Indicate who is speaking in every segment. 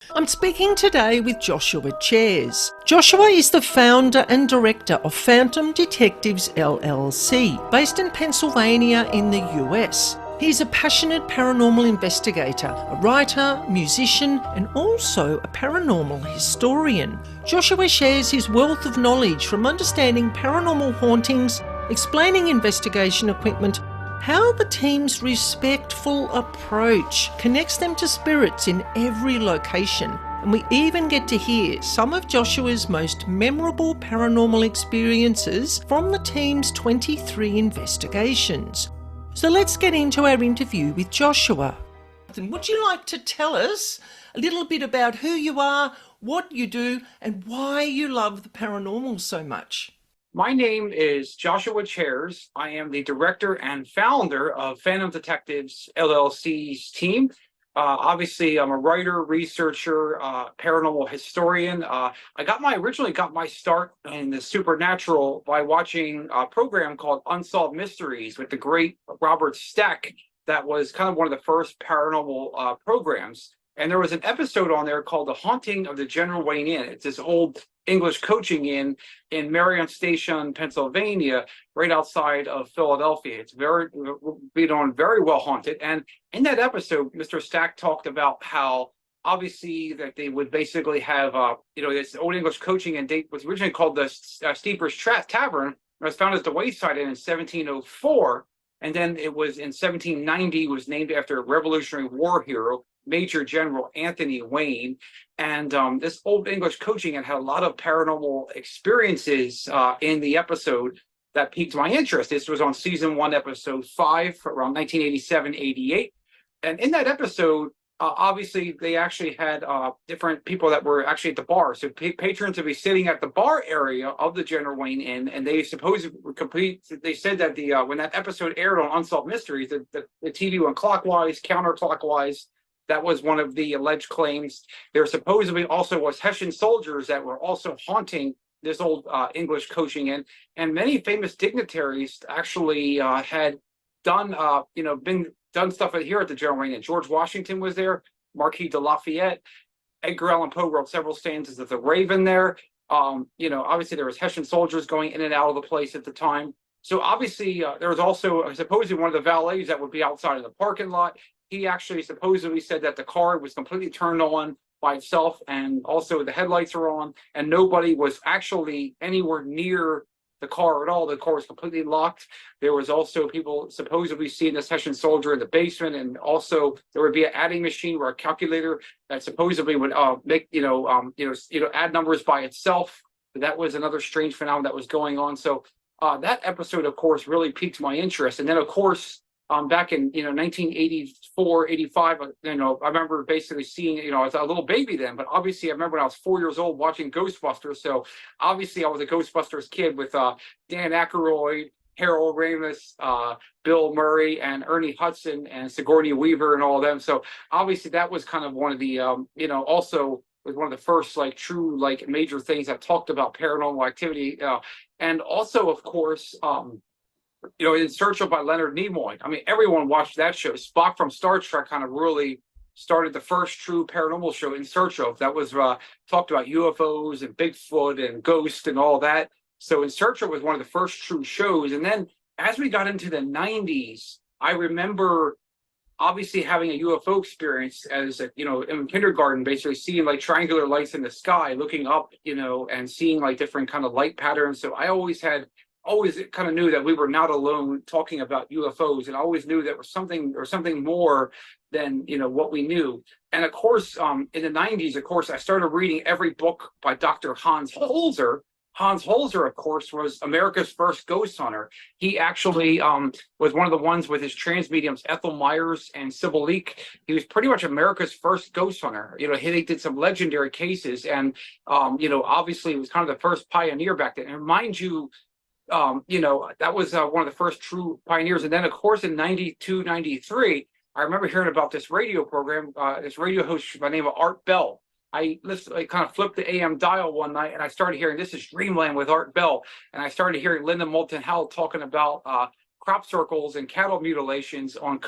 Speaker 1: I'm speaking today with Joshua Chairs. Joshua is the founder and director of Phantom Detectives LLC, based in Pennsylvania in the US. He's a passionate paranormal investigator, a writer, musician, and also a paranormal historian. Joshua shares his wealth of knowledge from understanding paranormal hauntings, explaining investigation equipment, how the team's respectful approach connects them to spirits in every location. And we even get to hear some of Joshua's most memorable paranormal experiences from the team's 23 investigations. So let's get into our interview with Joshua. Would you like to tell us a little bit about who you are, what you do, and why you love the paranormal so much?
Speaker 2: My name is Joshua Chairs. I am the director and founder of Phantom Detectives LLC's team. Obviously, I'm a writer, researcher, paranormal historian. I originally got my start in the supernatural by watching a program called Unsolved Mysteries with the great Robert Stack. That was kind of one of the first paranormal programs. And there was an episode on there called The Haunting of the General Wayne Inn. It's this old English coaching inn in Marion Station, Pennsylvania, right outside of Philadelphia. It's very well haunted. And in that episode, Mr. Stack talked about how obviously that they would basically have this old English coaching inn. It was originally called the Steeper's Tavern. It was founded as the Wayside Inn in 1704. And then it was in 1790, was named after a Revolutionary War hero, Major General Anthony Wayne. And this old English coaching had a lot of paranormal experiences in the episode that piqued my interest. This was on season 1, episode 5, around 1987-88. And in that episode, obviously, they actually had different people that were actually at the bar. So patrons would be sitting at the bar area of the General Wayne Inn, and they supposedly They said that when that episode aired on Unsolved Mysteries, the TV went clockwise, counterclockwise. That was one of the alleged claims. There supposedly also was Hessian soldiers that were also haunting this old English coaching inn, and many famous dignitaries actually had done done stuff here at the General Wayne Inn. George Washington was there, Marquis de Lafayette, Edgar Allan Poe wrote several stanzas of The Raven there. Obviously there was Hessian soldiers going in and out of the place at the time. So obviously there was also supposedly one of the valets that would be outside of the parking lot. He actually supposedly said that the car was completely turned on by itself, and also the headlights are on, and nobody was actually anywhere near the car at all. The car was completely locked. There was also people supposedly seeing this Hessian soldier in the basement, and also there would be an adding machine or a calculator that supposedly would add numbers by itself. But that was another strange phenomenon that was going on. So that episode, of course, really piqued my interest. And then, of course, back in 1984, 85, I remember basically seeing, I was a little baby then, but obviously I remember when I was 4 years old watching Ghostbusters. So obviously I was a Ghostbusters kid with Dan Aykroyd, Harold Ramis, Bill Murray, and Ernie Hudson, and Sigourney Weaver, and all of them. So obviously that was kind of one of the also was one of the first true major things that talked about paranormal activity, and also, of course, In Search of by Leonard Nimoy. I mean, everyone watched that show. Spock from Star Trek kind of really started the first true paranormal show, In Search of. That was talked about UFOs and Bigfoot and ghosts and all that. So In Search of was one of the first true shows. And then as we got into the 90s, I remember obviously having a UFO experience as in kindergarten, basically seeing triangular lights in the sky, looking up, and seeing different kind of light patterns. So I always kind of knew that we were not alone talking about UFOs, and I always knew that there was something more than what we knew. And of course, in the 90s, of course, I started reading every book by Dr. Hans Holzer. Hans Holzer, of course, was America's first ghost hunter. He actually was one of the ones with his trans mediums, Ethel Myers and Sybil Leek. He was pretty much America's first ghost hunter. He did some legendary cases, and obviously he was kind of the first pioneer back then. And mind you, that was one of the first true pioneers. And then, of course, in 92, 93, I remember hearing about this radio program, this radio host by the name of Art Bell. I kind of flipped the AM dial one night, and I started hearing This Is Dreamland with Art Bell. And I started hearing Linda Moulton Howe talking about crop circles and cattle mutilations on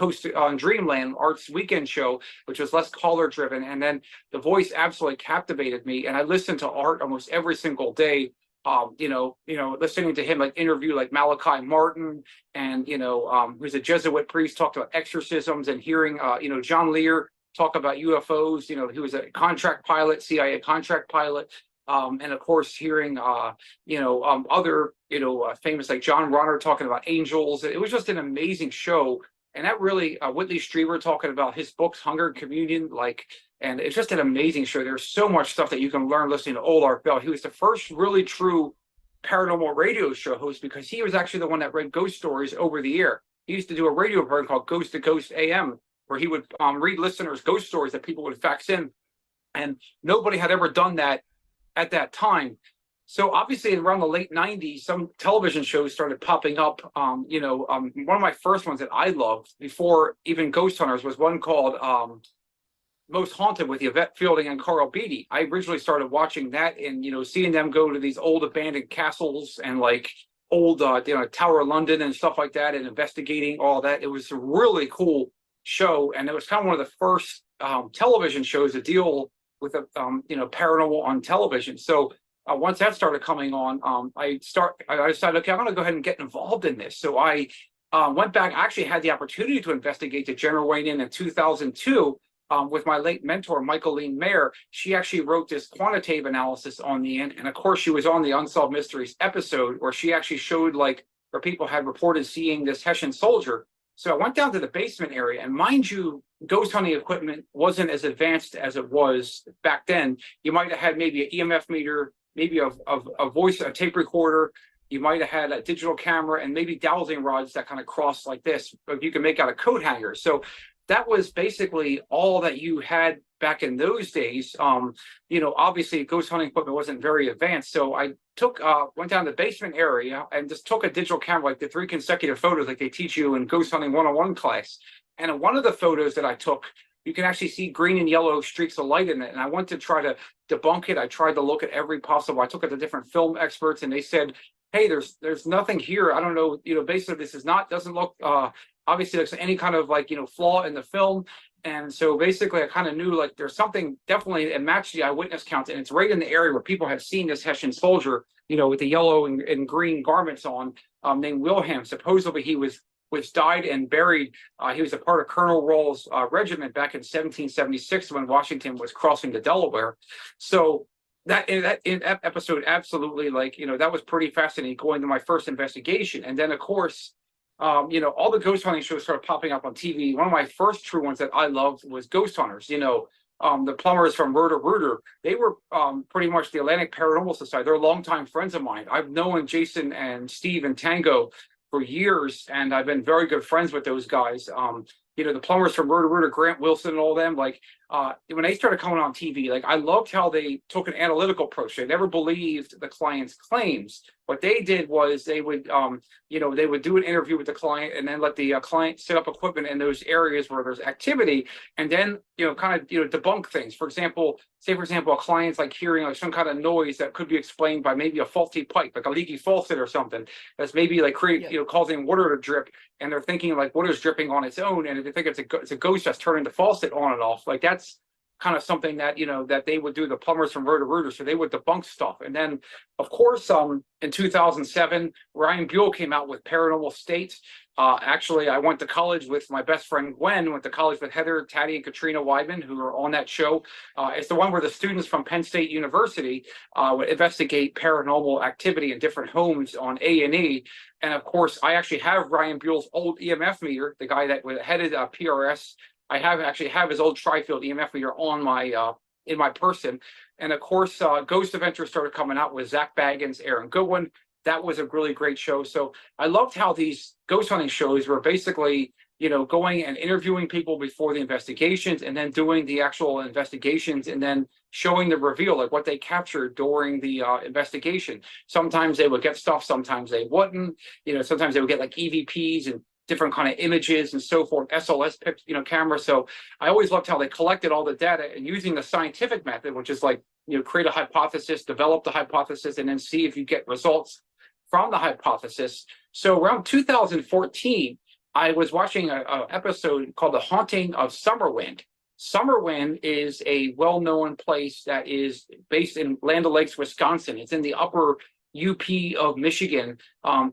Speaker 2: Dreamland Art's weekend show, which was less caller driven. And then the voice absolutely captivated me. And I listened to Art almost every single day. Listening to him like interview like Malachi Martin and who's a Jesuit priest, talked about exorcisms, and hearing John Lear talk about UFOs. He was a contract pilot, CIA contract pilot. And of course, hearing other famous like John Ronner talking about angels. It was just an amazing show, and that really Whitley Strieber talking about his books, Hunger and Communion, and it's just an amazing show. There's so much stuff that you can learn listening to old Art Bell. He was the first really true paranormal radio show host, because he was actually the one that read ghost stories over the air. He used to do a radio program called Ghost to Ghost AM, where he would read listeners' ghost stories that people would fax in, and nobody had ever done that at that time. So obviously around the late 90s, some television shows started popping up. One of my first ones that I loved before even Ghost Hunters was one called Most Haunted with Yvette Fielding and Carl Beatty. I originally started watching that and, seeing them go to these old abandoned castles and like old, Tower of London and stuff like that, and investigating all that. It was a really cool show. And it was kind of one of the first television shows to deal with paranormal on television. So once that started coming on, I decided, okay, I'm going to go ahead and get involved in this. So I went back. I actually had the opportunity to investigate the General Wayne Inn in 2002 with my late mentor, Michaeline Mayer. She actually wrote this quantitative analysis on the inn. And of course, she was on the Unsolved Mysteries episode where she actually showed where people had reported seeing this Hessian soldier. So I went down to the basement area, and mind you, ghost hunting equipment wasn't as advanced as it was back then. You might have had maybe an EMF meter, maybe a tape recorder. You might have had a digital camera and maybe dowsing rods that kind of cross like this, but you can make out a coat hanger. So that was basically all that you had back in those days. Obviously ghost hunting equipment wasn't very advanced. So I went down the basement area and just took a digital camera, like the 3 consecutive photos like they teach you in ghost hunting 101 class. And in one of the photos that I took, you can actually see green and yellow streaks of light in it. And I went to try to debunk it. I tried to look at every possible, I took it to different film experts, and they said, hey, there's nothing here. I don't know, basically this doesn't look, obviously there's any kind of flaw in the film. And so basically I kind of knew there's something definitely that matched the eyewitness count. And it's right in the area where people have seen this Hessian soldier, with the yellow and green garments on, named Wilhelm. Supposedly he was died and buried. He was a part of Colonel Rawls' regiment back in 1776 when Washington was crossing the Delaware. So that episode absolutely that was pretty fascinating going to my first investigation. And then of course, all the ghost hunting shows started popping up on TV. One of my first true ones that I loved was Ghost Hunters. The plumbers from Roto-Rooter, they were pretty much the Atlantic Paranormal Society. They're longtime friends of mine. I've known Jason and Steve and Tango for years, and I've been very good friends with those guys. The plumbers from Roto-Rooter, Grant Wilson and all them, when they started coming on TV, I loved how they took an analytical approach. They never believed the client's claims. What they did was they would do an interview with the client and then let the client set up equipment in those areas where there's activity, and then debunk things. For example, a client's hearing some kind of noise that could be explained by maybe a faulty pipe, like a leaky faucet or something that's maybe causing water to drip, and they're thinking water's dripping on its own, and they think it's a ghost that's turning the faucet on and off. That's kind of something that that they would do, the plumbers from Roto-Rooter. So they would debunk stuff. And then of course in 2007 Ryan Buell came out with Paranormal State. Actually I went to college with my best friend Gwen, went to college with Heather, Taddy, and Katrina Weidman, who are on that show. It's the one where the students from Penn State University would investigate paranormal activity in different homes on A&E. And of course I actually have Ryan Buell's old EMF meter, the guy that headed PRS. I have his old tri-field EMF meter on my in my person. And of course, Ghost Adventures started coming out with Zach Baggins, Aaron Goodwin. That was a really great show. So I loved how these ghost hunting shows were basically, going and interviewing people before the investigations, and then doing the actual investigations, and then showing the reveal, what they captured during the investigation. Sometimes they would get stuff, sometimes they wouldn't. Sometimes they would get EVPs and different kind of images and so forth, SLS camera. So I always loved how they collected all the data, and using the scientific method, which is create a hypothesis, develop the hypothesis, and then see if you get results from the hypothesis. So around 2014, I was watching an episode called The Haunting of Summerwind. Summerwind is a well-known place that is based in Land O'Lakes, Wisconsin. It's in the upper UP of Michigan.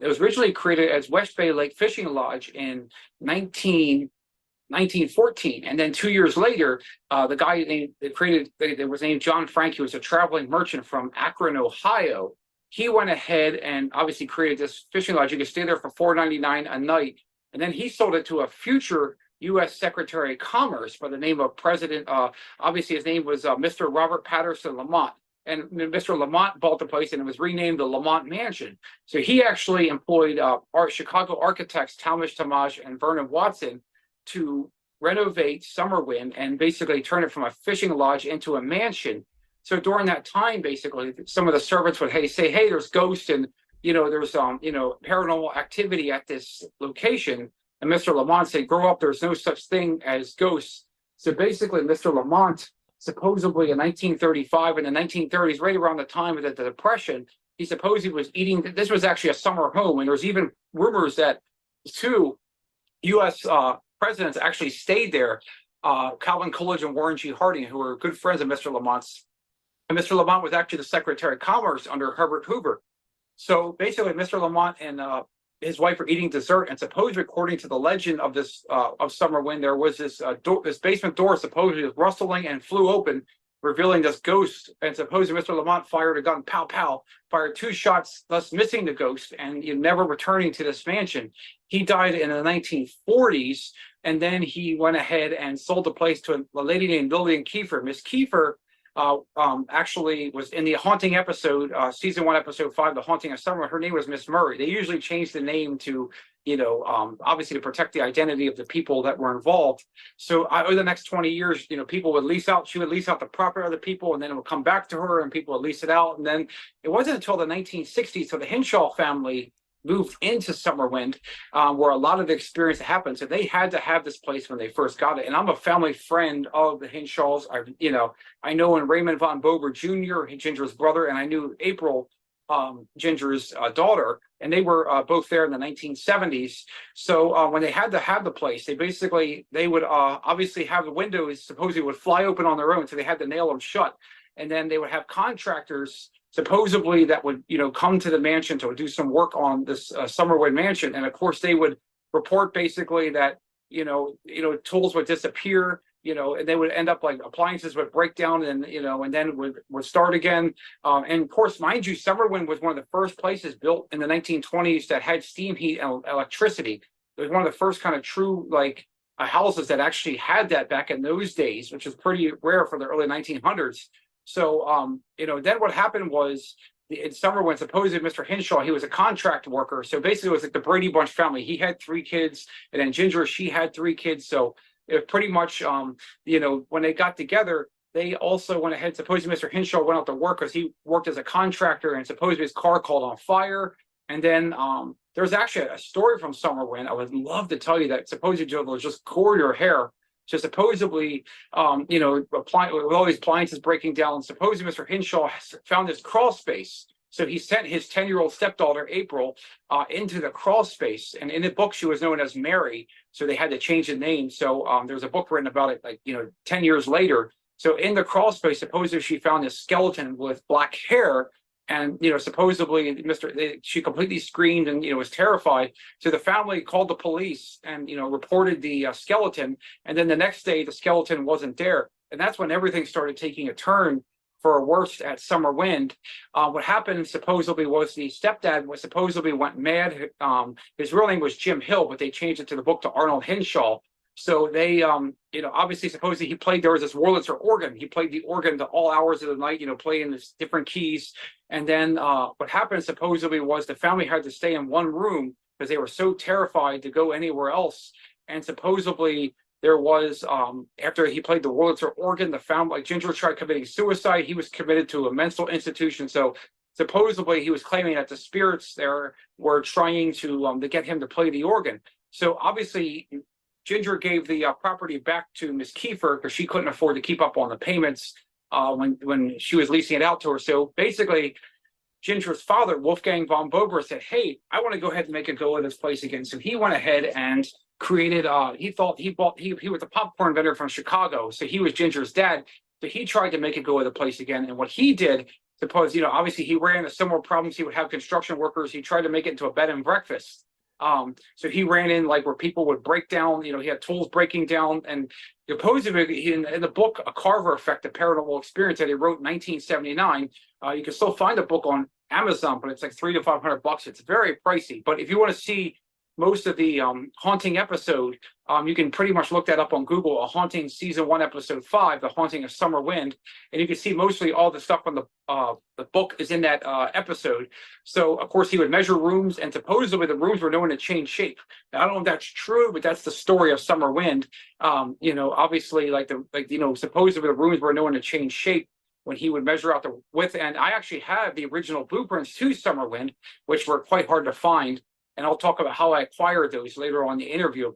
Speaker 2: It was originally created as West Bay Lake Fishing Lodge in 1914, and then 2 years later, the guy that was named John Frank. He was a traveling merchant from Akron, Ohio. He went ahead and obviously created this fishing lodge. You could stay there for $4.99 a night, and then he sold it to a future U.S. Secretary of Commerce by the name of President. Obviously, his name was Mr. Robert Patterson Lamont. And Mr. Lamont bought the place, and it was renamed the Lamont Mansion. So he actually employed Chicago architects Talmadge Tamaj and Vernon Watson to renovate Summerwind and basically turn it from a fishing lodge into a mansion. So during that time, basically, some of the servants would say, "Hey, there's ghosts, and there's paranormal activity at this location." And Mr. Lamont said, "Grow up, there's no such thing as ghosts." So basically, Mr. Lamont, supposedly in 1935, in the 1930s, right around the time of the Depression, he supposedly was eating. This was actually a summer home, and there's even rumors that 2 U.S. presidents actually stayed there, Calvin Coolidge and Warren G. Harding, who were good friends of Mr. Lamont's. And Mr. Lamont was actually the Secretary of Commerce under Herbert Hoover. So basically, Mr. Lamont and his wife were eating dessert, and supposedly, according to the legend of this of Summerwind, there was this this basement door supposedly was rustling and flew open, revealing this ghost. And supposedly, Mr. Lamont fired a gun, pow pow, fired 2 shots, thus missing the ghost, and never returning to this mansion. He died in the 1940s, and then he went ahead and sold the place to a lady named Lillian Kiefer. Miss Kiefer actually was in the Haunting episode, season 1, episode 5, The Haunting of Summer. Her name was Miss Murray. They usually change the name to, obviously to protect the identity of the people that were involved. So over the next 20 years, people would lease out, she would lease out the property to other people, and then it would come back to her, and people would lease it out. And then it wasn't until the 1960s, so the Hinshaw family moved into Summerwind, where a lot of the experience happened. So they had to have this place when they first got it. And I'm a family friend of the Hinshaws. I know in Raymond von Bober Jr., Ginger's brother, and I knew April, Ginger's daughter, and they were both there in the 1970s. So when they had to have the place, they would obviously have the windows supposedly would fly open on their own, so they had to nail them shut. And then they would have contractors supposedly that would come to the mansion to do some work on this Summerwind mansion, and of course they would report basically that tools would disappear, and they would end up like appliances would break down, and and then would start again. And of course, mind you, Summerwind was one of the first places built in the 1920s that had steam heat and electricity. It was one of the first kind of true houses that actually had that back in those days, which is pretty rare for the early 1900s. So, then what happened was in Summerwind, supposedly Mr. Hinshaw, he was a contract worker. So basically it was like the Brady Bunch family. He had 3 kids, and then Ginger, she had 3 kids. So it pretty much, when they got together, they also went ahead. Supposedly Mr. Hinshaw went out to work because he worked as a contractor, and supposedly his car caught on fire. And then there's actually a story from Summerwind. I would love to tell you that supposedly Joe will just core your hair. So supposedly, with all these appliances breaking down, supposedly Mr. Hinshaw found this crawl space. So he sent his 10-year-old stepdaughter, April, into the crawl space. And in the book, she was known as Mary. So they had to change the name. So there's a book written about it, 10 years later. So in the crawl space, supposedly she found this skeleton with black hair. And, supposedly she completely screamed and, was terrified. So the family called the police and, reported the skeleton. And then the next day, the skeleton wasn't there. And that's when everything started taking a turn for worse at Summerwind. What happened supposedly was the stepdad supposedly went mad. His real name was Jim Hill, but they changed it to the book to Arnold Hinshaw. So they, obviously, supposedly he played, there was this Wurlitzer organ. He played the organ to all hours of the night, playing this different keys. And then what happened supposedly was the family had to stay in one room because they were so terrified to go anywhere else. And supposedly there was, after he played the Wurlitzer organ, the family, Ginger tried committing suicide. He was committed to a mental institution. So supposedly he was claiming that the spirits there were trying to get him to play the organ. So obviously, Ginger gave the property back to Miss Kiefer because she couldn't afford to keep up on the payments when she was leasing it out to her. So basically, Ginger's father, Wolfgang von Bober, said, "Hey, I want to go ahead and make a go of this place again." So he went ahead and created. He was a popcorn vendor from Chicago, so he was Ginger's dad. So he tried to make a go of the place again. And what he did, suppose obviously he ran into similar problems. He would have construction workers. He tried to make it into a bed and breakfast. So he ran in like where people would break down. He had tools breaking down, and supposedly in the book, A Carver Effect: A Paranormal Experience, that he wrote in 1979. You can still find the book on Amazon, but it's like $300 to $500. It's very pricey. But if you want to see most of the haunting episode, you can pretty much look that up on Google. A Haunting Season 1, Episode 5, The Haunting of Summer Wind, and you can see mostly all the stuff from the book is in that episode. So of course he would measure rooms, and supposedly the rooms were known to change shape. Now, I don't know if that's true, but that's the story of Summer Wind. Obviously, supposedly the rooms were known to change shape when he would measure out the width. And I actually have the original blueprints to Summer Wind, which were quite hard to find. And I'll talk about how I acquired those later on in the interview.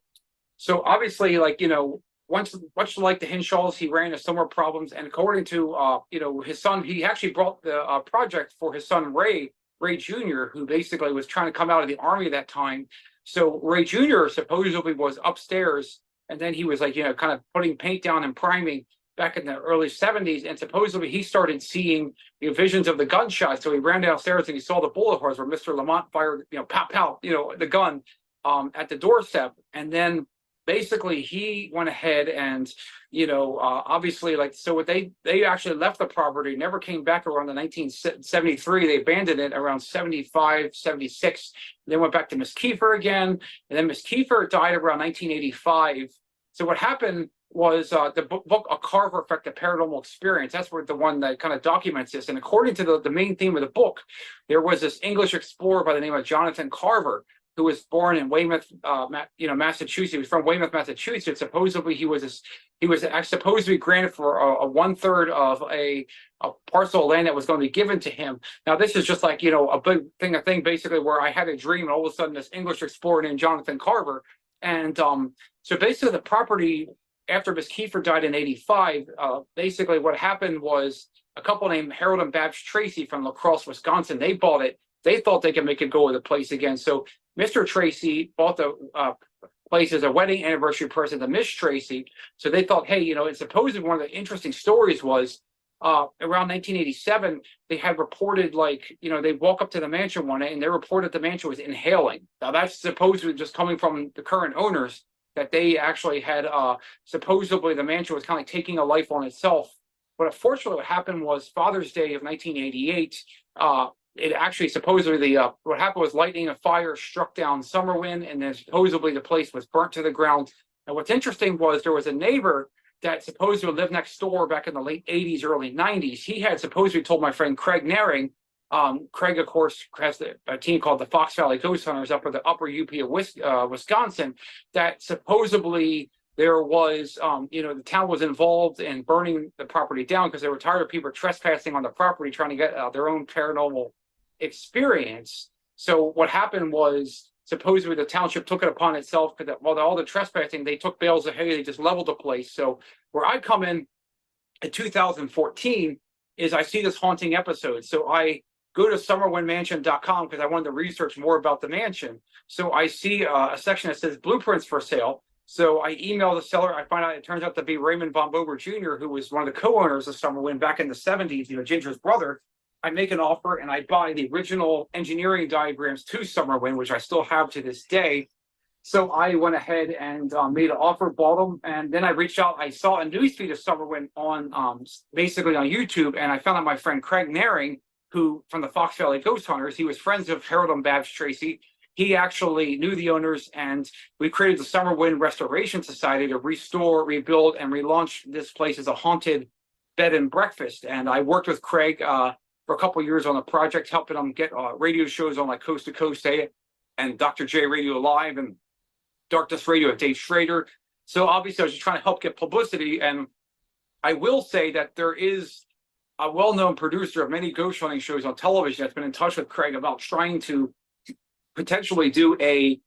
Speaker 2: So obviously, much like the Hinshaws, he ran into similar problems. And according to, his son, he actually brought the project for his son, Ray Jr., who basically was trying to come out of the Army at that time. So Ray Jr. supposedly was upstairs, and then he was kind of putting paint down and priming back in the early 70s, and supposedly he started seeing visions of the gunshots. So he ran downstairs and he saw the bullet holes where Mr. Lamont fired, pow, pow, the gun at the doorstep. And then basically he went ahead and, obviously, so they actually left the property, never came back around the 1973. They abandoned it around 75, 76. They went back to Miss Kiefer again. And then Miss Kiefer died around 1985. So what happened was the book A Carver Effect: A Paranormal Experience. That's where the one that kind of documents this. And according to the main theme of the book, there was this English explorer by the name of Jonathan Carver, who was born in Weymouth, Massachusetts. He was from Weymouth, Massachusetts. Supposedly he was supposedly granted for a 1/3 of a parcel of land that was going to be given to him. Now this is just like a big thing basically where I had a dream, and all of a sudden this English explorer named Jonathan Carver, and so basically the property, after Miss Kiefer died in 85, basically what happened was a couple named Harold and Babs Tracy from La Crosse, Wisconsin, they bought it. They thought they could make a go of the place again. So Mr. Tracy bought the place as a wedding anniversary present to Miss Tracy. So they thought, hey, and supposedly one of the interesting stories was around 1987, they had reported they walk up to the mansion one day and they reported the mansion was inhaling. Now that's supposedly just coming from the current owners, that they actually had supposedly the mansion was kind of taking a life on itself. But unfortunately, what happened was Father's Day of 1988. It actually supposedly what happened was lightning and fire struck down Summer Wind, and then supposedly the place was burnt to the ground. And what's interesting was there was a neighbor that supposedly lived next door back in the late 80s, early 90s. He had supposedly told my friend Craig Naring. Craig, of course, has a team called the Fox Valley Ghost Hunters up in the upper UP of Wisconsin, that supposedly there was, the town was involved in burning the property down because they were tired of people trespassing on the property, trying to get their own paranormal experience. So what happened was supposedly the township took it upon itself, because while all the trespassing, they took bales of hay, they just leveled the place. So where I come in 2014 is I see this haunting episode. So I go to summerwindmansion.com because I wanted to research more about the mansion. So I see a section that says blueprints for sale. So I email the seller. I find out it turns out to be Raymond von Bober Jr., who was one of the co-owners of Summerwind back in the 70s, Ginger's brother. I make an offer and I buy the original engineering diagrams to Summerwind, which I still have to this day. So I went ahead and made an offer, bought them, and then I reached out. I saw a newsfeed of Summerwind on basically on YouTube, and I found out my friend Craig Naring, who from the Fox Valley Ghost Hunters, he was friends of Harold and Babs Tracy. He actually knew the owners, and we created the Summerwind Restoration Society to restore, rebuild, and relaunch this place as a haunted bed and breakfast. And I worked with Craig for a couple of years on the project, helping him get radio shows on like Coast to Coast and Dr. J Radio Live and Darkness Radio with Dave Schrader. So obviously I was just trying to help get publicity. And I will say that there is a well-known producer of many ghost hunting shows on television that's been in touch with Craig about trying to potentially do a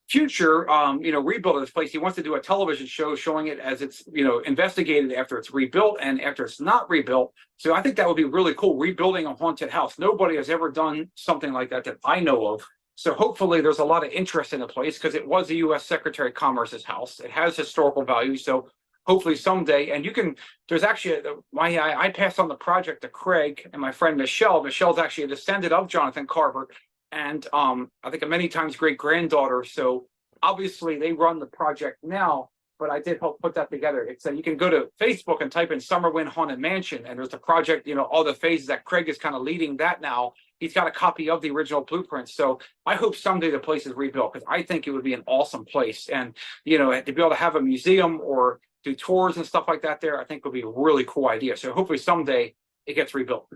Speaker 2: future, rebuild of this place. He wants to do a television show showing it as it's, investigated after it's rebuilt and after it's not rebuilt. So I think that would be really cool, rebuilding a haunted house. Nobody has ever done something like that that I know of. So hopefully there's a lot of interest in the place because it was the U.S. Secretary of Commerce's house. It has historical value. So hopefully someday, and there's actually, I passed on the project to Craig and my friend Michelle. Michelle's actually a descendant of Jonathan Carver and I think a many times great granddaughter. So obviously they run the project now, but I did help put that together. It's you can go to Facebook and type in Summerwind Haunted Mansion, and there's the project, all the phases that Craig is kind of leading that now. He's got a copy of the original blueprint. So I hope someday the place is rebuilt because I think it would be an awesome place. And, to be able to have a museum or do tours and stuff like that there, I think would be a really cool idea. So hopefully someday it gets rebuilt.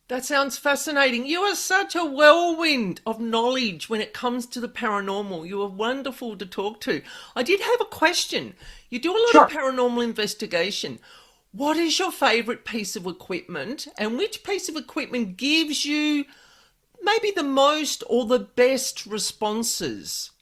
Speaker 1: That sounds fascinating. You are such a whirlwind of knowledge when it comes to the paranormal. You are wonderful to talk to. I did have a question. You do a lot
Speaker 2: Sure.
Speaker 1: of paranormal investigation. What is your favorite piece of equipment, and which piece of equipment gives you maybe the most or the best responses?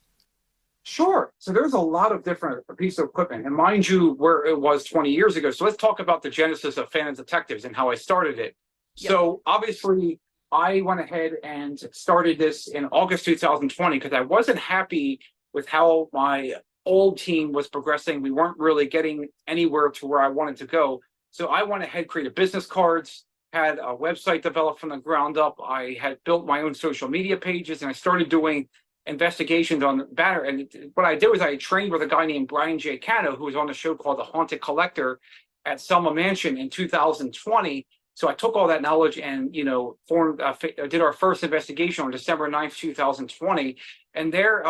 Speaker 2: Sure. So there's a lot of different pieces of equipment. And mind you, where it was 20 years ago. So let's talk about the genesis of Phantom Detectives and how I started it.
Speaker 1: Yep.
Speaker 2: So obviously, I went ahead and started this in August 2020 because I wasn't happy with how my old team was progressing. We weren't really getting anywhere to where I wanted to go. So I went ahead, created business cards, had a website developed from the ground up. I had built my own social media pages, and I started doing investigations on the banner. And what I did was I trained with a guy named Brian J. Cano, who was on a show called The Haunted Collector at Selma Mansion in 2020. So I took all that knowledge and, did our first investigation on December 9th, 2020. And there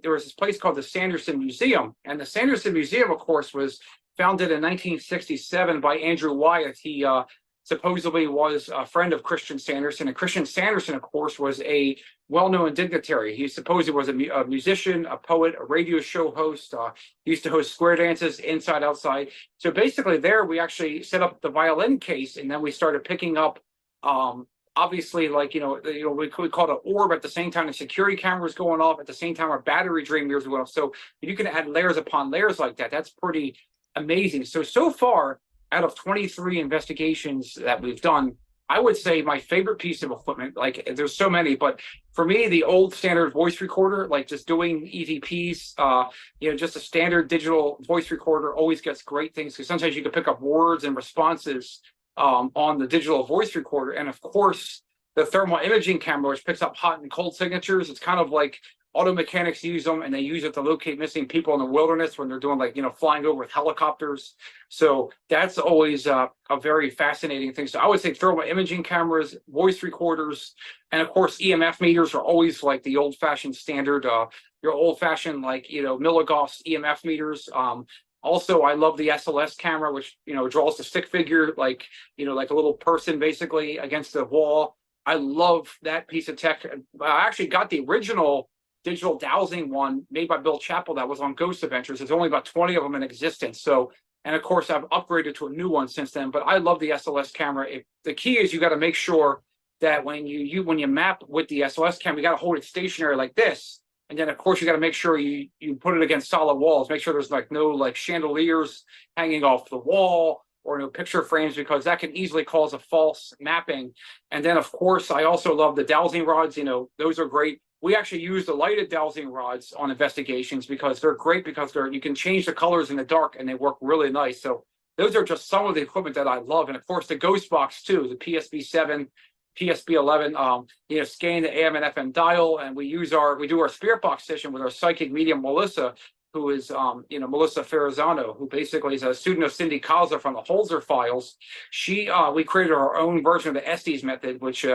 Speaker 2: was this place called the Sanderson Museum. And the Sanderson Museum, of course, was founded in 1967 by Andrew Wyeth. He supposedly was a friend of Christian Sanderson. And Christian Sanderson, of course, was a well-known dignitary. He supposedly was a musician, a poet, a radio show host. He used to host square dances inside, outside. So basically there we actually set up the violin case, and then we started picking up, obviously, we called it an orb at the same time the security cameras going off, at the same time our battery drain mirrors going off. So you can add layers upon layers like that. That's pretty amazing. So far, out of 23 investigations that we've done, I would say my favorite piece of equipment, like there's so many, but for me, the old standard voice recorder, like just doing EVPs, just a standard digital voice recorder always gets great things because sometimes you can pick up words and responses on the digital voice recorder. And of course, the thermal imaging camera, which picks up hot and cold signatures. It's kind of like auto mechanics use them, and they use it to locate missing people in the wilderness when they're doing flying over with helicopters. So that's always a very fascinating thing. So I would say thermal imaging cameras, voice recorders, and of course EMF meters are always like the old-fashioned standard, your old-fashioned milligauss EMF meters. Also, I love the SLS camera, which draws the stick figure like a little person basically against the wall. I love that piece of tech. I actually got the original digital dowsing one made by Bill Chappell that was on Ghost Adventures. There's only about 20 of them in existence. So, and of course, I've upgraded to a new one since then. But I love the SLS camera. The key is you got to make sure that when you map with the SLS camera, you got to hold it stationary like this. And then, of course, you got to make sure you put it against solid walls. Make sure there's no chandeliers hanging off the wall or no picture frames, because that can easily cause a false mapping. And then, of course, I also love the dowsing rods. Those are great. We actually use the lighted dowsing rods on investigations because they're great because you can change the colors in the dark and they work really nice. So those are just some of the equipment that I love. And of course, the Ghost Box too, the PSB7, PSB11, scan the AM and FM dial, and we do our spirit box session with our psychic medium Melissa, who is Melissa Ferrazano, who basically is a student of Cindy Kaza from the Holzer files. We created our own version of the Estes method, which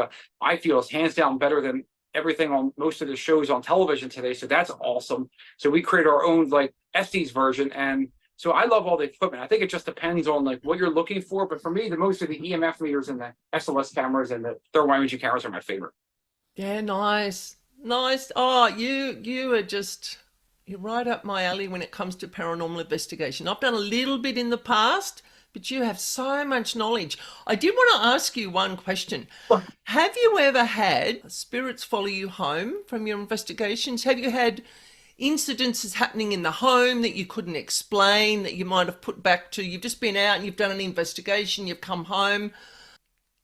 Speaker 2: I feel is hands down better than everything on most of the shows on television today. So that's awesome. So we created our own Estes version. And so I love all the equipment. I think it just depends on what you're looking for. But for me, the most of the EMF meters and the SLS cameras and the thermal imaging cameras are my favorite.
Speaker 1: Yeah, nice. Nice. Oh, you're right up my alley when it comes to paranormal investigation. I've done a little bit in the past, But you have so much knowledge. I did want to ask you one question. Have you ever had spirits follow you home from your investigations? Have you had incidences happening in the home that you couldn't explain, that you might have put back to, you've just been out and you've done an investigation, you've come home?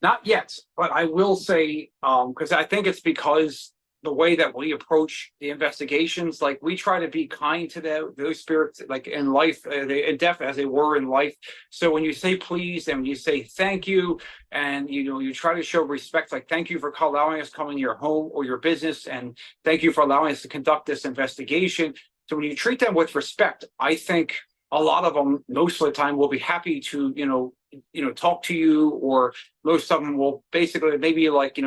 Speaker 2: Not yet, but I will say, because I think it's because the way that we approach the investigations, like we try to be kind to those spirits, like in life, in death as they were in life. So when you say please and you say thank you, and you try to show respect, like thank you for allowing us to come in your home or your business, and thank you for allowing us to conduct this investigation. So when you treat them with respect, I think a lot of them, most of the time, will be happy to talk to you, or most of them will basically maybe like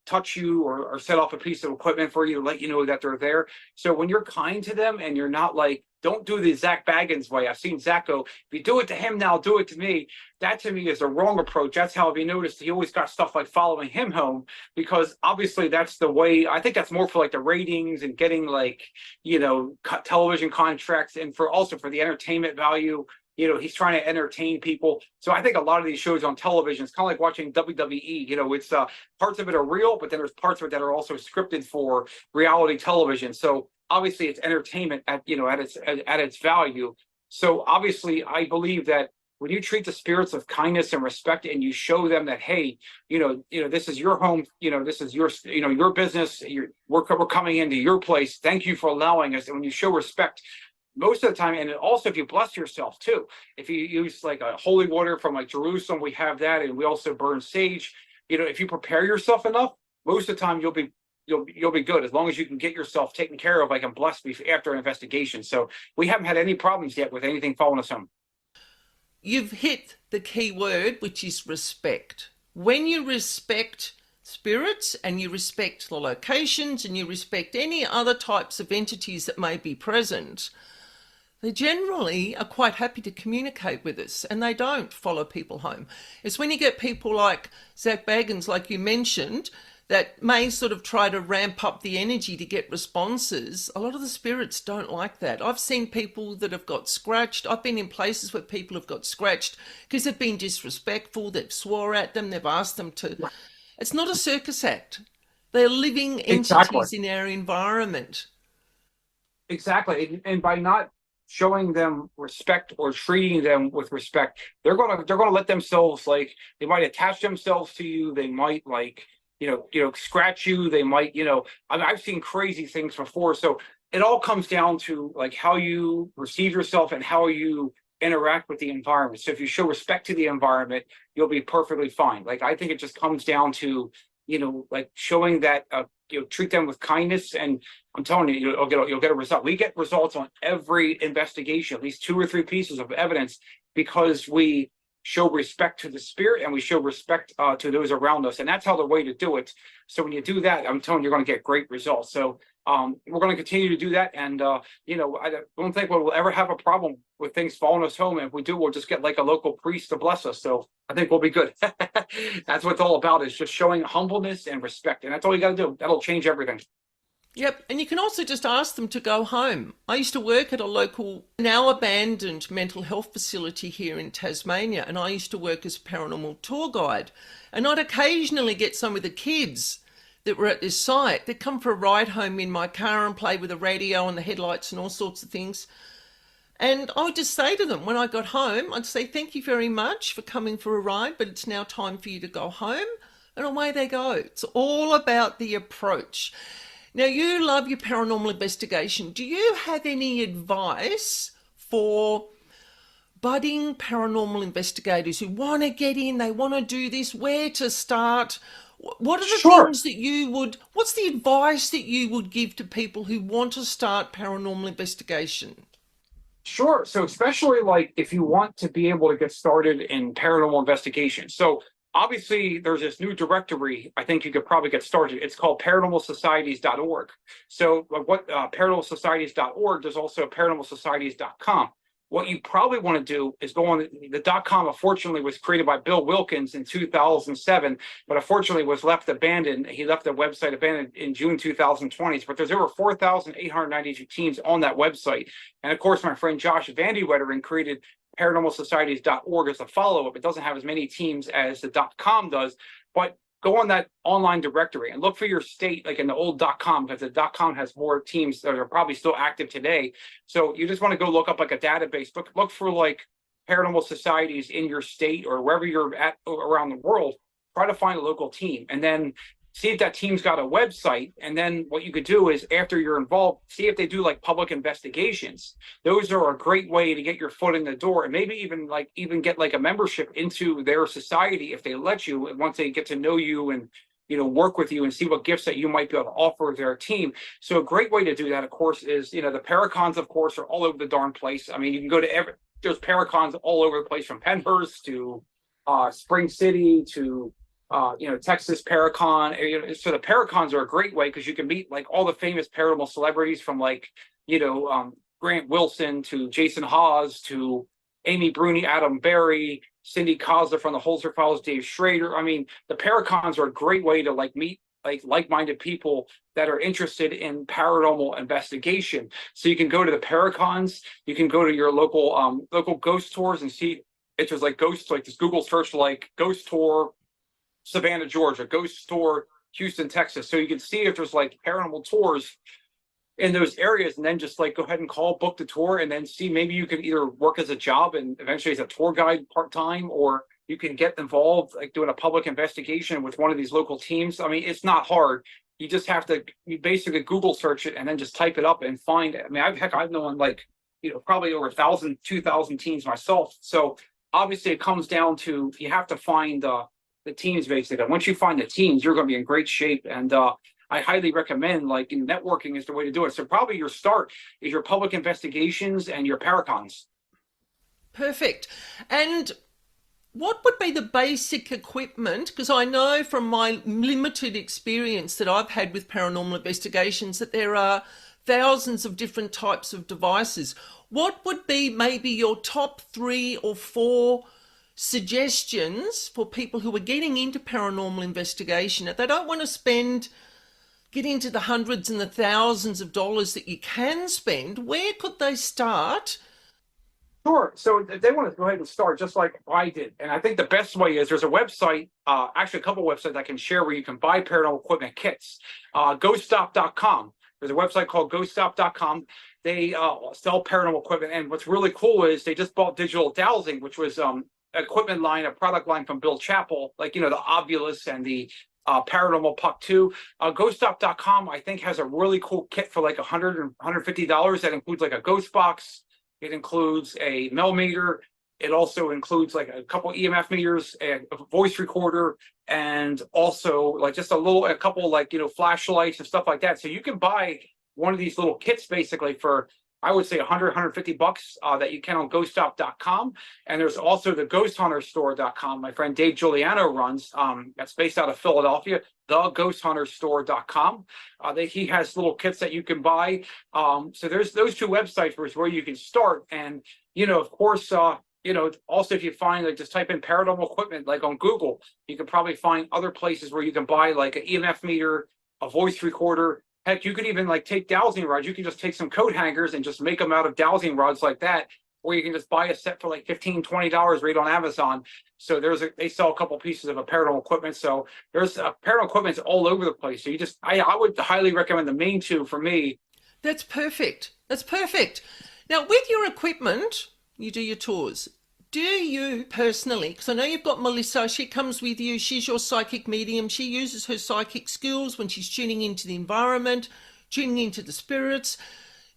Speaker 2: touch you, or set off a piece of equipment for you to let you know that they're there. So when you're kind to them and you're not like, don't do the Zach Baggins way. I've seen Zach go, if you do it to him now, do it to me. That to me is the wrong approach. That's how, if you noticed, he always got stuff like following him home, because obviously that's the way. I think that's more for like the ratings and getting like, television contracts, and also for the entertainment value. He's trying to entertain people. So I think a lot of these shows on television, it's kind of like watching WWE. It's parts of it are real, but then there's parts of it that are also scripted for reality television. So obviously it's entertainment at its value. So obviously I believe that when you treat the spirits with kindness and respect, and you show them that, hey, this is your home, this is your business, we're coming into your place. Thank you for allowing us. And when you show respect, most of the time, and also if you bless yourself too, if you use like a holy water from like Jerusalem, we have that, and we also burn sage. If you prepare yourself enough, most of the time you'll be good, as long as you can get yourself taken care of, like, and blessed after an investigation. So we haven't had any problems yet with anything following us home.
Speaker 1: You've hit the key word, which is respect. When you respect spirits, and you respect the locations, and you respect any other types of entities that may be present, they generally are quite happy to communicate with us, and they don't follow people home. It's when you get people like Zach Baggins, like you mentioned, that may sort of try to ramp up the energy to get responses. A lot of the spirits don't like that. I've seen people that have got scratched. I've been in places where people have got scratched because they've been disrespectful, they've swore at them, they've asked them to. It's not a circus act. They're living entities in our environment.
Speaker 2: Exactly. And by not showing them respect or treating them with respect, they're gonna let themselves, like, they might attach themselves to you. They might, like, scratch you. They might, I've seen crazy things before. So it all comes down to like how you perceive yourself and how you interact with the environment. So if you show respect to the environment, you'll be perfectly fine. Like, I think it just comes down to, like showing that, treat them with kindness, and I'm telling you, you'll get a result. We get results on every investigation, at least 2 or 3 pieces of evidence, because we show respect to the spirit and we show respect to those around us, and that's how the way to do it. So when you do that, I'm telling you, you're going to get great results. So we're going to continue to do that, and I don't think we'll ever have a problem with things following us home. And if we do, we'll just get like a local priest to bless us. So I think we'll be good. That's what it's all about, is just showing humbleness and respect, and that's all you got to do. That'll change everything.
Speaker 1: Yep, and you can also just ask them to go home. I used to work at a local, now abandoned mental health facility here in Tasmania, and I used to work as a paranormal tour guide. And I'd occasionally get some of the kids that were at this site. They'd come for a ride home in my car and play with the radio and the headlights and all sorts of things. And I would just say to them, when I got home, I'd say, thank you very much for coming for a ride, but it's now time for you to go home. And away they go. It's all about the approach. Now, you love your paranormal investigation. Do you have any advice for budding paranormal investigators who want to get in, they want to do this, where to start? What are the things that what's the advice that you would give to people who want to start paranormal investigation?
Speaker 2: Sure. So especially like if you want to be able to get started in paranormal investigation. So obviously there's this new directory. I think you could probably get started. It's called paranormalsocieties.org. So what paranormalsocieties.org, there's also paranormalsocieties.com. What you probably want to do is go on the .com. Unfortunately, was created by Bill Wilkins in 2007, but unfortunately was left abandoned. He left the website abandoned in June 2020. But there's over 4,892 teams on that website. And of course, my friend Josh Van created paranormalsocieties.org as a follow-up. It doesn't have as many teams as the .com does, but go on that online directory and look for your state, like in the old .com, because the .com has more teams that are probably still active today. So you just want to go look up like a database, look for like paranormal societies in your state or wherever you're at around the world. Try to find a local team, and then see if that team's got a website. And then what you could do is, after you're involved, see if they do like public investigations. Those are a great way to get your foot in the door, and maybe even get like a membership into their society if they let you, once they get to know you and work with you and see what gifts that you might be able to offer their team. So a great way to do that, of course, is the Paracons, of course, are all over the darn place. I mean, you can go to there's Paracons all over the place, from Pennhurst to Spring City to Texas Paracon. So the Paracons are a great way because you can meet like all the famous paranormal celebrities, from like Grant Wilson to Jason Hawes to Amy Bruni, Adam Berry, Cindy Kozler from the Holzer Files, Dave Schrader. I mean, the Paracons are a great way to like meet like-minded people that are interested in paranormal investigation. So you can go to the Paracons, you can go to your local ghost tours and see if there's like ghosts, like this Google search like ghost tour Savannah, Georgia, ghost tour Houston, Texas. So you can see if there's like paranormal tours in those areas, and then just like go ahead and book the tour, and then see maybe you can either work as a job and eventually as a tour guide part-time, or you can get involved like doing a public investigation with one of these local teams. I mean, it's not hard. You just have to basically Google search it and then just type it up and find it. I mean, I've known like probably over 1,000, 2,000 teams myself. So obviously it comes down to, you have to find the teams basically. Once you find the teams, you're going to be in great shape. And I highly recommend, like, networking is the way to do it. So probably your start is your public investigations and your Paracons.
Speaker 1: Perfect. And what would be the basic equipment? Because I know from my limited experience that I've had with paranormal investigations that there are thousands of different types of devices. What would be maybe your top 3 or 4 suggestions for people who are getting into paranormal investigation, if they don't want to get into the hundreds and the thousands of dollars that you can spend? Where could they start?
Speaker 2: Sure. So if they want to go ahead and start just like I did, and I think the best way is, there's a website, actually a couple of websites I can share where you can buy paranormal equipment kits. GhostStop.com. There's a website called GhostStop.com. They sell paranormal equipment, and what's really cool is they just bought Digital Dowsing, which was equipment line, a product line from Bill Chappell, like the Obulus and the Paranormal Puck 2. GhostStop.com, I think, has a really cool kit for like $100 $150. That includes like a ghost box. It includes a millimeter. It also includes like a couple EMF meters, a voice recorder, and also like just a couple like flashlights and stuff like that. So you can buy one of these little kits basically for, I would say, $100 $150 that you can on GhostStop.com. And there's also the GhostHunterStore.com. My friend Dave Giuliano runs. That's based out of Philadelphia. The GhostHunterStore.com. He has little kits that you can buy. So there's those 2 websites where you can start. And of course, also if you find, like, just type in paranormal equipment like on Google, you can probably find other places where you can buy like an EMF meter, a voice recorder. Heck, you could even like take dowsing rods. You can just take some coat hangers and just make them out of dowsing rods like that. Or you can just buy a set for like $15 $20 right on Amazon. So they sell a couple pieces of a paranormal equipment. So there's paranormal equipment all over the place. So I would highly recommend the main 2 for me.
Speaker 1: That's perfect. That's perfect. Now, with your equipment, you do your tours. Do you personally, because I know you've got Melissa, she comes with you, she's your psychic medium, she uses her psychic skills when she's tuning into the environment, tuning into the spirits.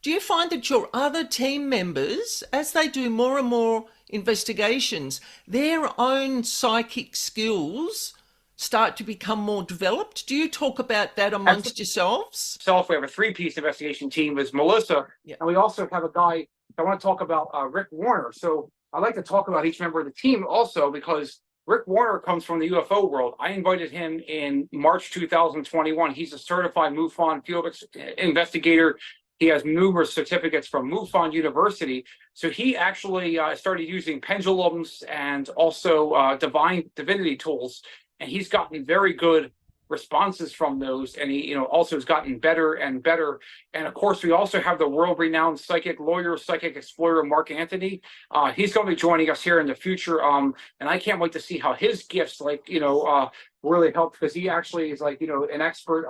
Speaker 1: Do you find that your other team members, as they do more and more investigations, their own psychic skills start to become more developed? Do you talk about that amongst yourselves?
Speaker 2: We have a 3-piece investigation team with Melissa, and we also have a guy, I want to talk about Rick Warner. So I like to talk about each member of the team also, because Rick Warner comes from the UFO world. I invited him in March 2021. He's a certified MUFON field investigator. He has numerous certificates from MUFON University. So he actually started using pendulums and also divinity tools. And he's gotten very good responses from those, and he also has gotten better and better. And of course, we also have the world-renowned psychic lawyer, psychic explorer Mark Anthony. He's going to be joining us here in the future, and I can't wait to see how his gifts really help, because he actually is an expert.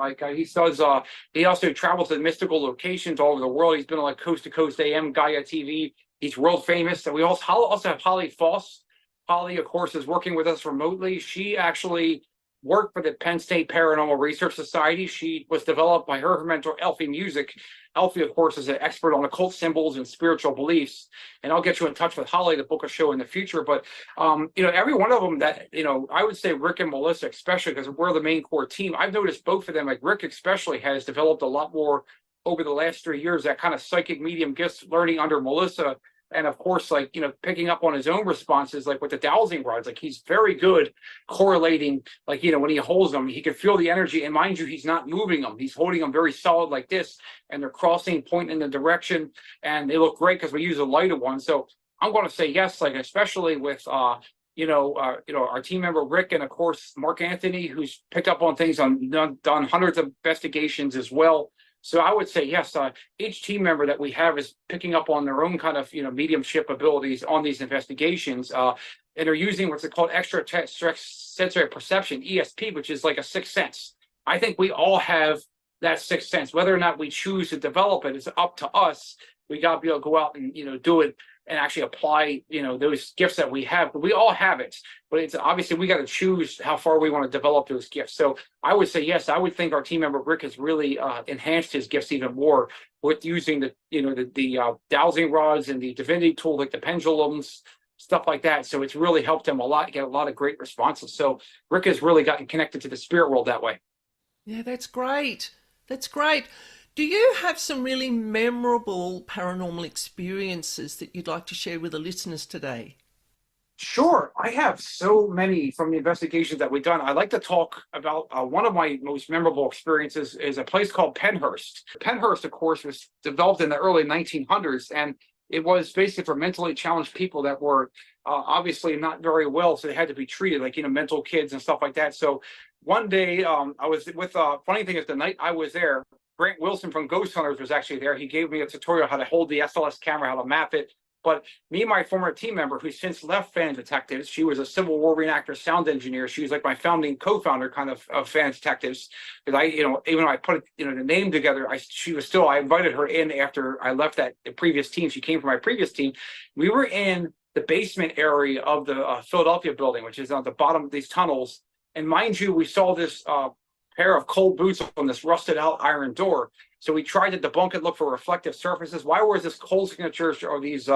Speaker 2: He also travels to mystical locations all over the world. He's been on Coast to Coast AM, Gaia TV. He's world famous. And we also have Holly Foss. Holly, of course, is working with us remotely. She actually worked for the Penn State Paranormal Research Society. She was developed by her mentor, Elfie Music. Elfie, of course, is an expert on occult symbols and spiritual beliefs. And I'll get you in touch with Holly to book a show in the future. But, every one of them that, I would say Rick and Melissa, especially because we're the main core team. I've noticed both of them, like Rick especially, has developed a lot more over the last 3 years, that kind of psychic medium gifts learning under Melissa. And of course, picking up on his own responses, like with the dowsing rods, he's very good correlating, when he holds them, he can feel the energy. And mind you, he's not moving them. He's holding them very solid like this, and they're crossing, pointing in the direction, and they look great because we use a lighter one. So I'm going to say yes, especially with, our team member Rick, and of course, Mark Anthony, who's picked up on things, done hundreds of investigations as well. So I would say yes. Each team member that we have is picking up on their own kind of mediumship abilities on these investigations, and they're using what's called extrasensory perception (ESP), which is like a sixth sense. I think we all have that sixth sense. Whether or not we choose to develop it is up to us. We got to be able to go out and do it and actually apply those gifts that we have. But we all have it, but it's obviously we got to choose how far we want to develop those gifts. So I would say yes. I would think our team member Rick has really enhanced his gifts even more with using the dowsing rods and the divinity tool, like the pendulums, stuff like that. So it's really helped him a lot, get a lot of great responses. So Rick has really gotten connected to the spirit world that way.
Speaker 1: Yeah, that's great. That's great. Do you have some really memorable paranormal experiences that you'd like to share with the listeners today?
Speaker 2: Sure. I have so many from the investigations that we've done. I'd like to talk about one of my most memorable experiences is a place called Penhurst. Penhurst, of course, was developed in the early 1900s, and it was basically for mentally challenged people that were obviously not very well, so they had to be treated like, mental kids and stuff like that. So one day I was with, funny thing is, the night I was there, Grant Wilson from Ghost Hunters was actually there. He gave me a tutorial how to hold the SLS camera, how to map it. But me and my former team member, who since left Phantom Detectives, she was a Civil War reenactor sound engineer. She was like my founding co-founder kind of Phantom Detectives. Because even though I put the name together, I invited her in after I left the previous team. She came from my previous team. We were in the basement area of the Philadelphia building, which is on the bottom of these tunnels. And mind you, we saw this pair of cold boots on this rusted out iron door. So we tried to debunk it, look for reflective surfaces. Why was this cold signature of these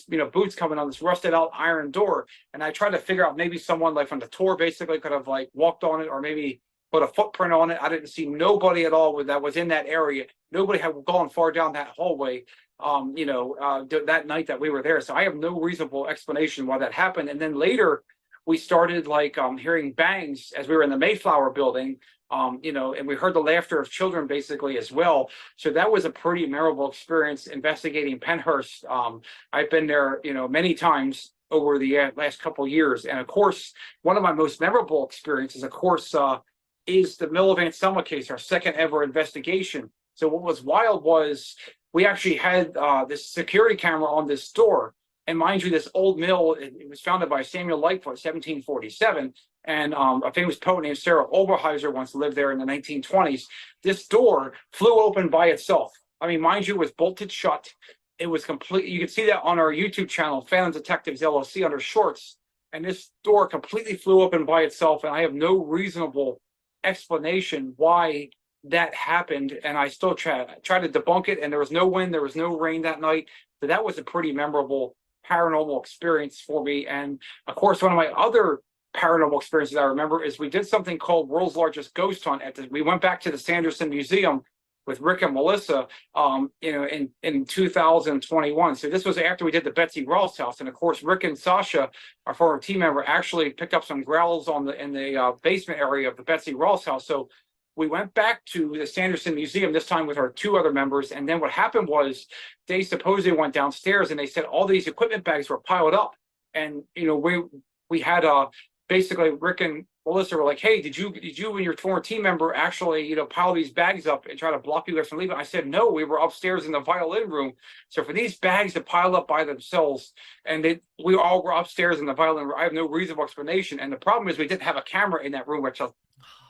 Speaker 2: boots coming on this rusted out iron door? And I tried to figure out, maybe someone from the tour basically could have walked on it, or maybe put a footprint on it. I didn't see nobody at all that was in that area. Nobody had gone far down that hallway that night that we were there. So I have no reasonable explanation why that happened. And then later we started hearing bangs as we were in the Mayflower building, and we heard the laughter of children basically as well. So that was a pretty memorable experience investigating Penhurst. I've been there, many times over the last couple of years. And of course, one of my most memorable experiences, of course, is the Millivant Selma case, our second ever investigation. So what was wild was we actually had this security camera on this door. And mind you, this old mill, it was founded by Samuel Lightfoot, 1747. And a famous poet named Sarah Oberheiser once lived there in the 1920s. This door flew open by itself. I mean, mind you, it was bolted shut. It was complete. You can see that on our YouTube channel, Phantom Detectives LLC, under shorts. And this door completely flew open by itself. And I have no reasonable explanation why that happened. And I still tried to debunk it. And there was no wind, there was no rain that night. So that was a pretty memorable paranormal experience for me. And of course, one of my other paranormal experiences I remember is we did something called World's Largest Ghost Hunt. We went back to the Sanderson Museum with Rick and Melissa, in 2021. So this was after we did the Betsy Ross house. And of course, Rick and Sasha, our former team member, actually picked up some growls in the basement area of the Betsy Ross house. So we went back to the Sanderson Museum, this time with our two other members. And then what happened was they supposedly went downstairs and they said all these equipment bags were piled up. And, we had basically Rick and Melissa were like, hey, did you and your former team member actually, pile these bags up and try to block you guys from leaving? I said, no, we were upstairs in the violin room. So for these bags to pile up by themselves, and we all were upstairs in the violin room, I have no reasonable explanation. And the problem is we didn't have a camera in that room, which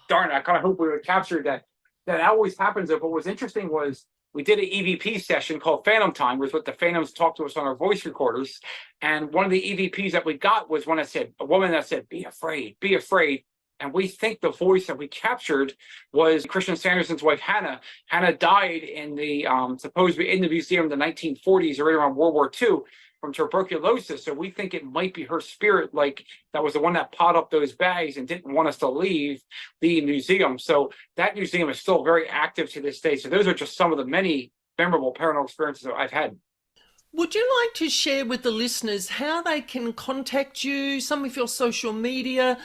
Speaker 2: darn, I kind of hope we would capture that. That always happens. But what was interesting was we did an EVP session called Phantom Time, was what the Phantoms talked to us on our voice recorders. And one of the EVPs that we got was one that said, a woman that said, be afraid, be afraid. And we think the voice that we captured was Christian Sanderson's wife, Hannah. Hannah died in the, supposedly in the museum in the 1940s or right around World War II from tuberculosis. So we think it might be her spirit, like that was the one that piled up those bags and didn't want us to leave the museum. So that museum is still very active to this day. So those are just some of the many memorable paranormal experiences that I've had.
Speaker 1: Would you like to share with the listeners how they can contact you, some of your social media,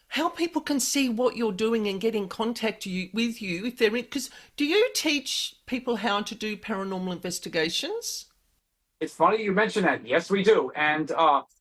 Speaker 1: how people can see what you're doing and get in contact with you if they're in? Because do you teach people how to do paranormal investigations?
Speaker 2: It's funny you mentioned that. Yes, we do. And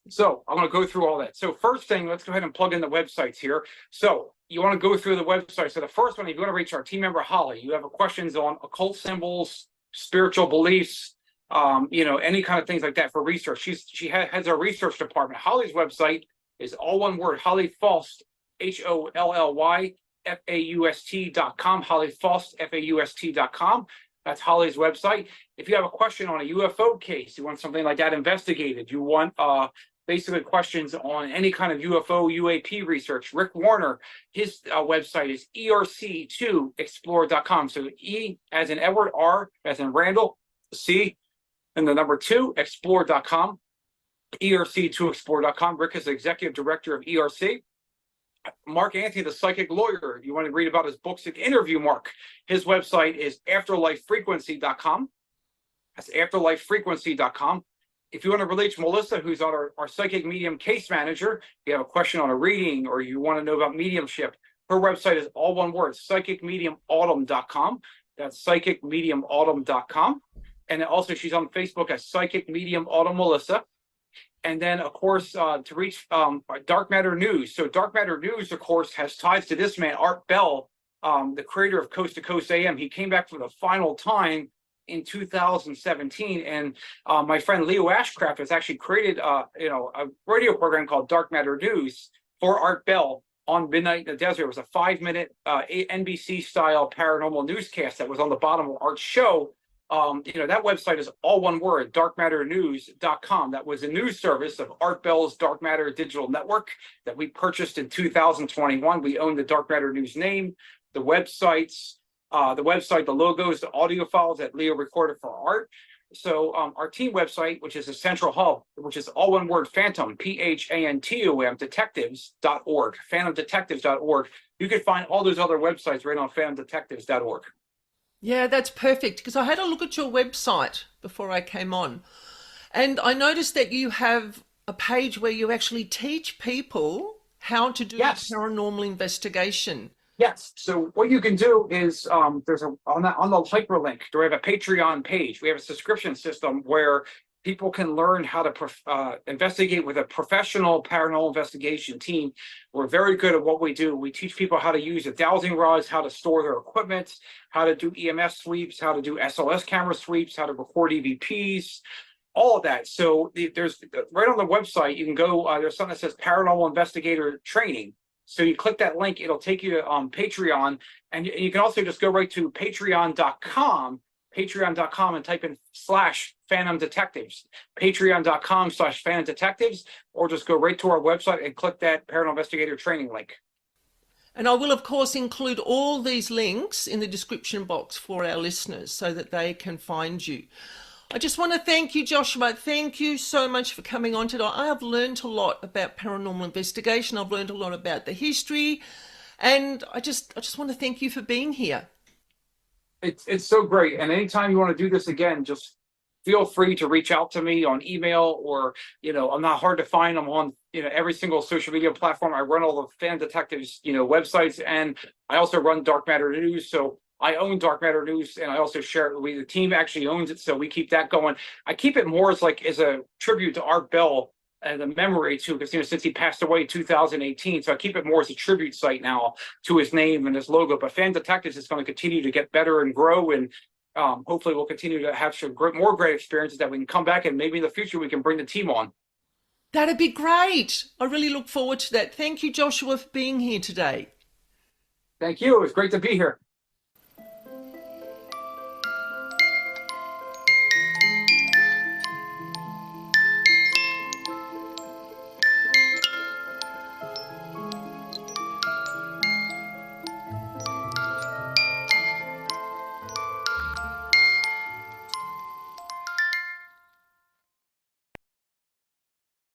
Speaker 2: so I'm going to go through all that. So first thing, let's go ahead and plug in the websites here. So you want to go through the website. So the first one, if you want to reach our team member, Holly, you have questions on occult symbols, spiritual beliefs, any kind of things like that for research. She has a research department. Holly's website is all one word, Holly Faust, HOLLYFAUST.com, Holly Faust, FAUST.com. That's Holly's website. If you have a question on a UFO case, you want something like that investigated, you want basically questions on any kind of UFO, UAP research, Rick Warner, his website is ERC2Explorer.com. So E as in Edward, R as in Randall, C, and the number 2, Explorer.com, ERC2Explorer.com. Rick is the executive director of ERC. Mark Anthony, the psychic lawyer. If you want to read about his books and interview Mark, his website is afterlifefrequency.com. That's afterlifefrequency.com. If you want to relate to Melissa, who's our psychic medium case manager, if you have a question on a reading or you want to know about mediumship, her website is all one word, psychicmediumautumn.com. That's psychicmediumautumn.com. And also she's on Facebook as Psychic Medium Autumn Melissa. And then, of course, to reach Dark Matter News. So Dark Matter News, of course, has ties to this man, Art Bell, the creator of Coast to Coast AM. He came back for the final time in 2017. And my friend Leo Ashcraft has actually created, a radio program called Dark Matter News for Art Bell on Midnight in the Desert. It was a 5-minute NBC-style paranormal newscast that was on the bottom of Art's show. That website is all one word, darkmatternews.com. That was a news service of Art Bell's Dark Matter Digital Network that we purchased in 2021. We own the Dark Matter News name, the websites, the logos, the audio files that Leo recorded for Art. So our team website, which is a central hub, which is all one word, Phantom, PHANTOM, detectives.org, phantomdetectives.org. You can find all those other websites right on phantomdetectives.org.
Speaker 1: Yeah, that's perfect, because I had a look at your website before I came on, and I noticed that you have a page where you actually teach people how to do paranormal investigation.
Speaker 2: Yes. So what you can do is there's on the hyperlink, we have a Patreon page. We have a subscription system where people can learn how to investigate with a professional paranormal investigation team. We're very good at what we do. We teach people how to use the dowsing rods, how to store their equipment, how to do EMS sweeps, how to do SLS camera sweeps, how to record EVPs, all of that. So there's right on the website, you can go, there's something that says Paranormal Investigator Training. So you click that link, it'll take you to Patreon, and you can also just go right to patreon.com and type in /Phantom Detectives, patreon.com /Phantom Detectives, or just go right to our website and click that Paranormal Investigator Training link.
Speaker 1: And I will, of course, include all these links in the description box for our listeners so that they can find you. I just want to thank you, Joshua. Thank you so much for coming on today. I have learned a lot about paranormal investigation. I've learned a lot about the history, and I just want to thank you for being here.
Speaker 2: It's so great. And anytime you want to do this again, just feel free to reach out to me on email, or, I'm not hard to find. I'm on, every single social media platform. I run all the Phantom Detectives, websites, and I also run Dark Matter News. So I own Dark Matter News, and I also share it. The team actually owns it, so we keep that going. I keep it more as a tribute to Art Bell the memory too, because since he passed away in 2018, so I keep it more as a tribute site now to his name and his logo. But Phantom Detectives is going to continue to get better and grow, and hopefully we'll continue to have some more great experiences that we can come back and maybe in the future we can bring the team on.
Speaker 1: That'd be great. I really look forward to that. Thank you, Joshua, for being here today.
Speaker 2: Thank you. It was great to be here.